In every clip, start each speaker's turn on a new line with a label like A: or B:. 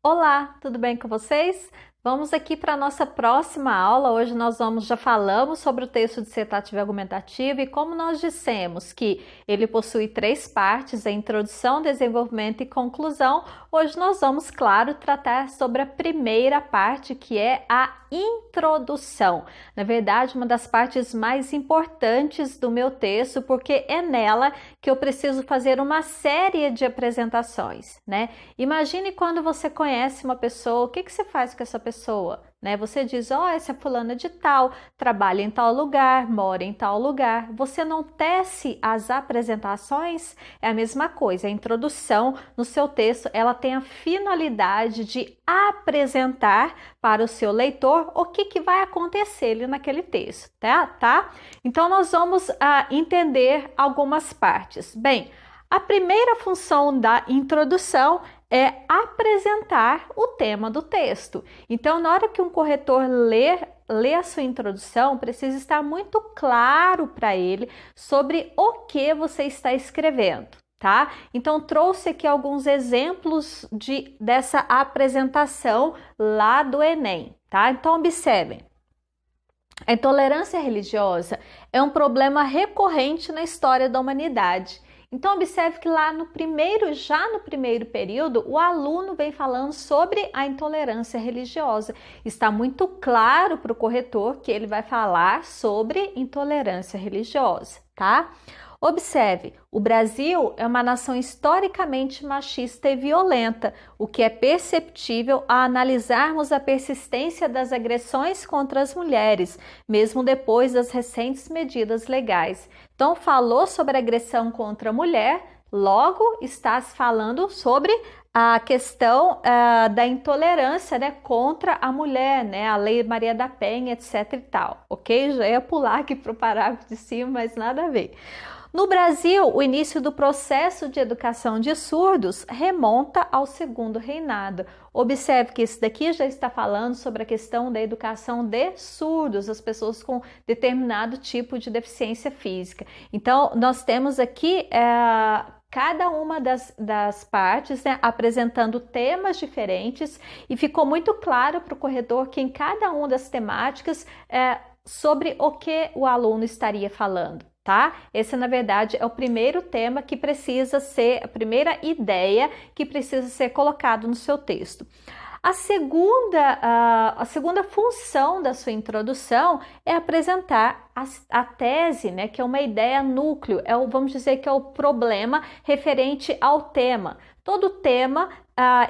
A: Olá, tudo bem com vocês? Vamos aqui para a nossa próxima aula. Hoje nós já falamos sobre o texto dissertativo e argumentativo e como nós dissemos que ele possui três partes, a introdução, desenvolvimento e conclusão. Hoje nós vamos, claro, tratar sobre a primeira parte, que é a introdução. Na verdade, uma das partes mais importantes do meu texto, porque é nela que eu preciso fazer uma série de apresentações, né? Imagine quando você conhece uma pessoa, o que você faz com essa pessoa? Né? Você diz, essa é fulana de tal, trabalha em tal lugar, mora em tal lugar. Você não tece as apresentações? É a mesma coisa, a introdução no seu texto, ela tem a finalidade de apresentar para o seu leitor o que vai acontecer ali naquele texto, tá? Então, nós vamos entender algumas partes. Bem, a primeira função da introdução é apresentar o tema do texto. Então, na hora que um corretor lê a sua introdução, precisa estar muito claro para ele sobre o que você está escrevendo, tá? Então, trouxe aqui alguns exemplos dessa apresentação lá do Enem, tá? Então, observem. A intolerância religiosa é um problema recorrente na história da humanidade. Então, observe que já no primeiro período, o aluno vem falando sobre a intolerância religiosa. Está muito claro para o corretor que ele vai falar sobre intolerância religiosa, tá? Observe, o Brasil é uma nação historicamente machista e violenta, o que é perceptível a analisarmos a persistência das agressões contra as mulheres, mesmo depois das recentes medidas legais. Então, falou sobre agressão contra a mulher, logo está se falando sobre a questão da intolerância, né, contra a mulher, né, a Lei Maria da Penha, etc e tal, ok? Já ia pular aqui para o parágrafo de cima, mas nada a ver. No Brasil, o início do processo de educação de surdos remonta ao segundo reinado. Observe que isso daqui já está falando sobre a questão da educação de surdos, as pessoas com determinado tipo de deficiência física. Então, nós temos aqui cada uma das partes, né, apresentando temas diferentes, e ficou muito claro para o corretor que em cada uma das temáticas sobre o que o aluno estaria falando. Tá? Esse, na verdade, é o primeiro tema que precisa ser, a primeira ideia que precisa ser colocado no seu texto. A segunda função da sua introdução é apresentar a tese, né, que é uma ideia núcleo, vamos dizer que é o problema referente ao tema. Todo tema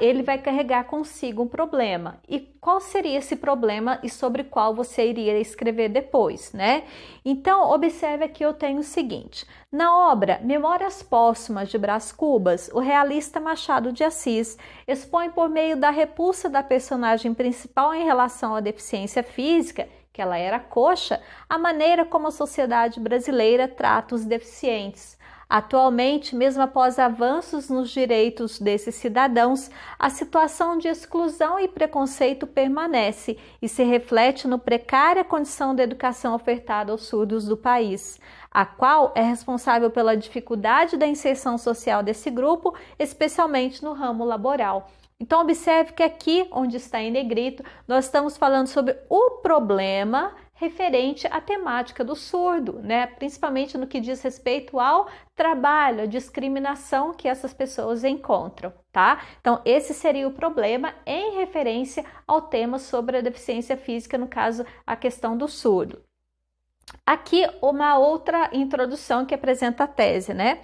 A: ele vai carregar consigo um problema. E qual seria esse problema e sobre qual você iria escrever depois, né? Então, observe aqui, eu tenho o seguinte. Na obra Memórias Póstumas de Brás Cubas, o realista Machado de Assis expõe por meio da repulsa da personagem principal em relação à deficiência física, que ela era coxa, a maneira como a sociedade brasileira trata os deficientes. Atualmente, mesmo após avanços nos direitos desses cidadãos, a situação de exclusão e preconceito permanece e se reflete no precária condição da educação ofertada aos surdos do país, a qual é responsável pela dificuldade da inserção social desse grupo, especialmente no ramo laboral. Então, observe que aqui, onde está em negrito, nós estamos falando sobre o problema referente à temática do surdo, né? Principalmente no que diz respeito ao trabalho, a discriminação que essas pessoas encontram, tá? Então, esse seria o problema em referência ao tema sobre a deficiência física, no caso, a questão do surdo. Aqui, uma outra introdução que apresenta a tese, né?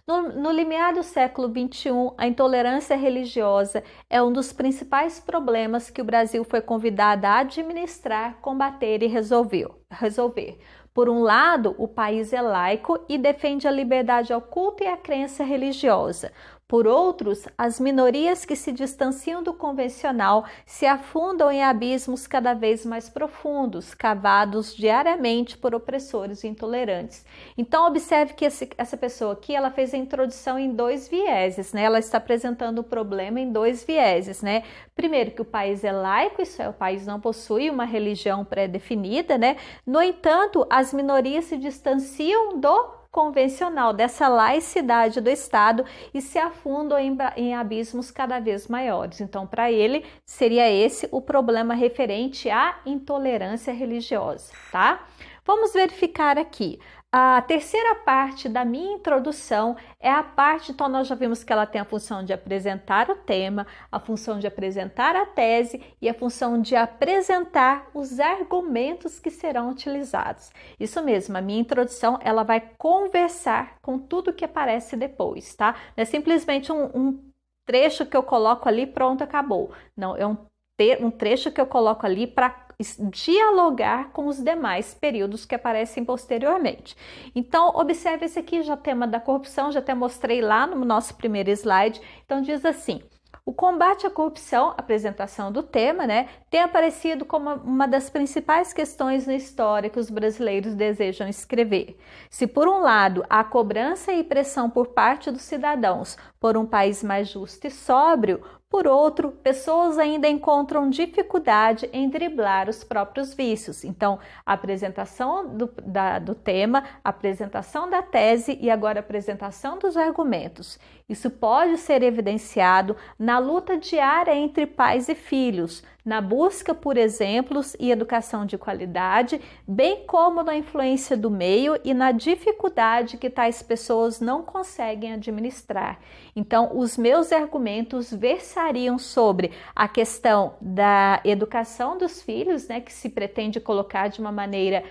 A: No limiar do século XXI, a intolerância religiosa é um dos principais problemas que o Brasil foi convidado a administrar, combater e resolver. Por um lado, o país é laico e defende a liberdade ao culto e à crença religiosa. Por outros, as minorias que se distanciam do convencional se afundam em abismos cada vez mais profundos, cavados diariamente por opressores intolerantes. Então, observe que essa pessoa aqui, ela fez a introdução em dois vieses, né? Ela está apresentando o problema em dois vieses, né? Primeiro, que o país é laico, isso é, o país não possui uma religião pré-definida, né? No entanto, as minorias se distanciam do convencional, dessa laicidade do Estado, e se afundam em abismos cada vez maiores. Então, para ele, seria esse o problema referente à intolerância religiosa, tá? Vamos verificar aqui. A terceira parte da minha introdução é a parte, então nós já vimos que ela tem a função de apresentar o tema, a função de apresentar a tese e a função de apresentar os argumentos que serão utilizados. Isso mesmo, a minha introdução ela vai conversar com tudo que aparece depois, tá? Não é simplesmente um trecho que eu coloco ali, pronto, acabou. Não, é um trecho que eu coloco ali para dialogar com os demais períodos que aparecem posteriormente. Então, observe esse aqui, já o tema da corrupção, já até mostrei lá no nosso primeiro slide. Então, diz assim: o combate à corrupção, apresentação do tema, né, tem aparecido como uma das principais questões na história que os brasileiros desejam escrever. Se, por um lado, há cobrança e pressão por parte dos cidadãos por um país mais justo e sóbrio, por outro, pessoas ainda encontram dificuldade em driblar os próprios vícios. Então, a apresentação do tema, a apresentação da tese e agora a apresentação dos argumentos. Isso pode ser evidenciado na luta diária entre pais e filhos, na busca por exemplos e educação de qualidade, bem como na influência do meio e na dificuldade que tais pessoas não conseguem administrar. Então, os meus argumentos versariam sobre a questão da educação dos filhos, né, que se pretende colocar de uma maneira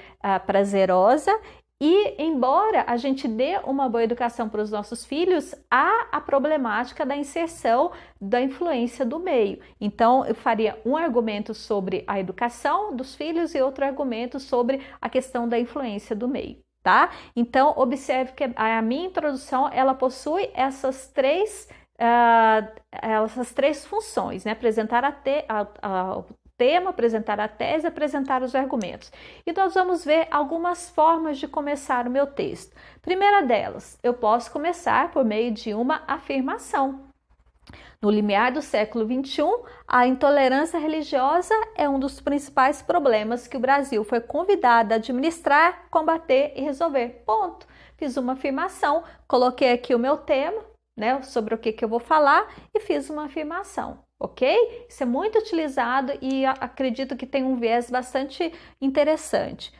A: prazerosa. E, embora a gente dê uma boa educação para os nossos filhos, há a problemática da inserção da influência do meio. Então, eu faria um argumento sobre a educação dos filhos e outro argumento sobre a questão da influência do meio, tá? Então, observe que a minha introdução, ela possui essas três funções, né? Apresentar o tema, apresentar a tese, apresentar os argumentos. E nós vamos ver algumas formas de começar o meu texto. Primeira delas, eu posso começar por meio de uma afirmação. No limiar do século XXI, a intolerância religiosa é um dos principais problemas que o Brasil foi convidado a administrar, combater e resolver. Ponto. Fiz uma afirmação, coloquei aqui o meu tema, né, sobre o que eu vou falar e fiz uma afirmação. Ok? Isso é muito utilizado e acredito que tem um viés bastante interessante.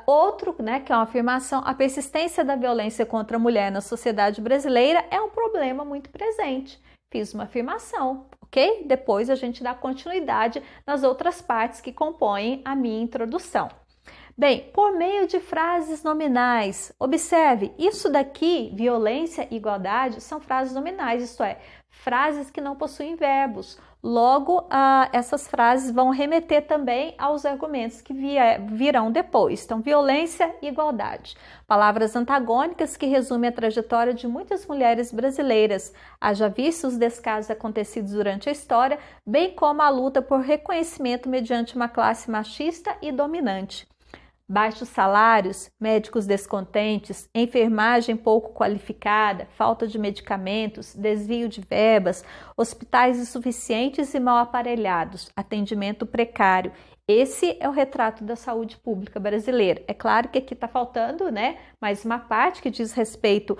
A: Outro, né, que é uma afirmação: a persistência da violência contra a mulher na sociedade brasileira é um problema muito presente. Fiz uma afirmação, ok? Depois a gente dá continuidade nas outras partes que compõem a minha introdução. Bem, por meio de frases nominais, observe, isso daqui, violência e igualdade, são frases nominais, isto é, frases que não possuem verbos. Logo, essas frases vão remeter também aos argumentos que virão depois. Então, violência e igualdade. Palavras antagônicas que resumem a trajetória de muitas mulheres brasileiras, haja visto os descasos acontecidos durante a história, bem como a luta por reconhecimento mediante uma classe machista e dominante. Baixos salários, médicos descontentes, enfermagem pouco qualificada, falta de medicamentos, desvio de verbas, hospitais insuficientes e mal aparelhados, atendimento precário. Esse é o retrato da saúde pública brasileira. É claro que aqui está faltando, né, mais uma parte que diz respeito,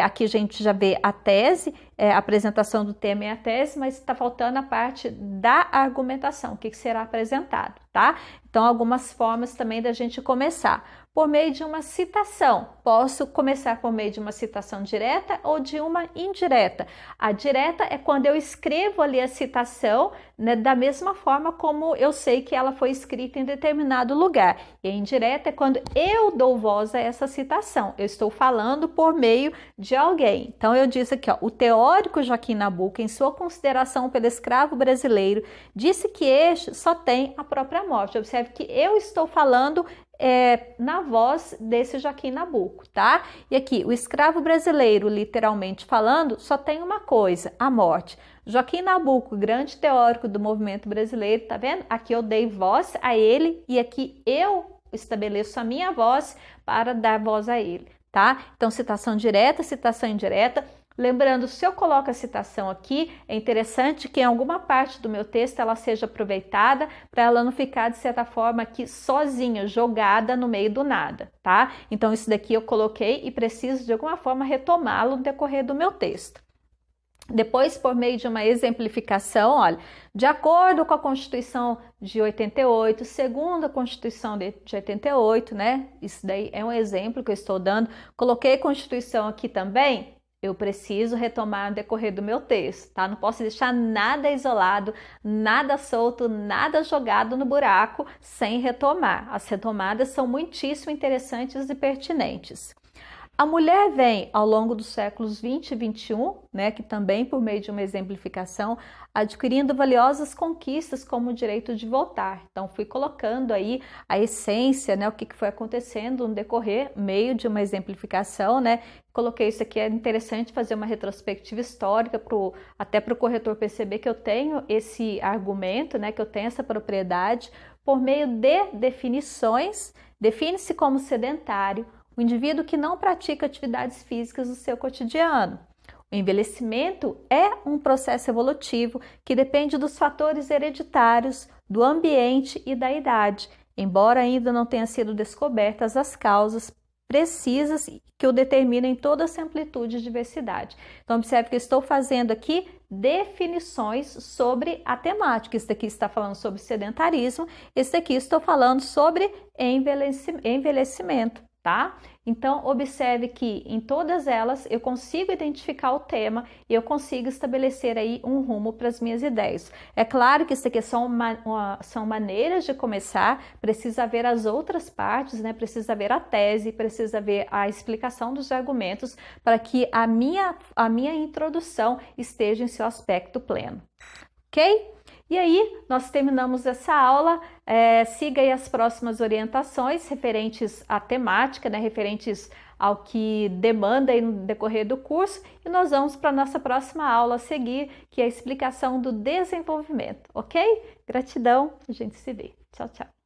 A: aqui a gente já vê a tese, a apresentação do tema e a tese, mas está faltando a parte da argumentação, o que será apresentado, tá? Então, algumas formas também da gente começar. Por meio de uma citação, posso começar por meio de uma citação direta ou de uma indireta. A direta é quando eu escrevo ali a citação, né, da mesma forma como eu sei que ela foi escrita em determinado lugar. E a indireta é quando eu dou voz a essa citação. Eu estou falando por meio de alguém. Então, eu disse aqui, ó, o teórico Joaquim Nabuco, em sua consideração pelo escravo brasileiro, disse que este só tem a própria morte. Observe que eu estou falando na voz desse Joaquim Nabuco, tá? E aqui, o escravo brasileiro, literalmente falando, só tem uma coisa, a morte. Joaquim Nabuco, grande teórico do movimento brasileiro, tá vendo? Aqui eu dei voz a ele e aqui eu estabeleço a minha voz para dar voz a ele, tá? Então, citação direta, citação indireta. Lembrando, se eu coloco a citação aqui, é interessante que em alguma parte do meu texto ela seja aproveitada para ela não ficar, de certa forma, aqui sozinha, jogada no meio do nada, tá? Então, isso daqui eu coloquei e preciso, de alguma forma, retomá-lo no decorrer do meu texto. Depois, por meio de uma exemplificação, olha, de acordo com a Constituição de 88, segundo a Constituição de 88, né? Isso daí é um exemplo que eu estou dando. Coloquei Constituição aqui também. Eu preciso retomar no decorrer do meu texto, tá? Não posso deixar nada isolado, nada solto, nada jogado no buraco sem retomar. As retomadas são muitíssimo interessantes e pertinentes. A mulher vem, ao longo dos séculos 20 e 21, né, que também por meio de uma exemplificação, adquirindo valiosas conquistas como o direito de votar. Então, fui colocando aí a essência, né, o que foi acontecendo no decorrer, meio de uma exemplificação, né. Coloquei isso aqui, é interessante fazer uma retrospectiva histórica, até para o corretor perceber que eu tenho esse argumento, né, que eu tenho essa propriedade, por meio de definições. Define-se como sedentário o indivíduo que não pratica atividades físicas no seu cotidiano. O envelhecimento é um processo evolutivo que depende dos fatores hereditários, do ambiente e da idade, embora ainda não tenham sido descobertas as causas precisas que o determinam em toda essa amplitude e diversidade. Então, observe que eu estou fazendo aqui definições sobre a temática. Esse daqui está falando sobre sedentarismo, esse daqui estou falando sobre envelhecimento. Tá? Então, observe que em todas elas eu consigo identificar o tema e eu consigo estabelecer aí um rumo para as minhas ideias. É claro que isso aqui são maneiras de começar, precisa ver as outras partes, né? Precisa ver a tese, precisa ver a explicação dos argumentos para que a minha introdução esteja em seu aspecto pleno. Ok? E aí, nós terminamos essa aula. Siga aí as próximas orientações referentes à temática, né, referentes ao que demanda aí no decorrer do curso. E nós vamos para a nossa próxima aula a seguir, que é a explicação do desenvolvimento, ok? Gratidão, a gente se vê. Tchau, tchau.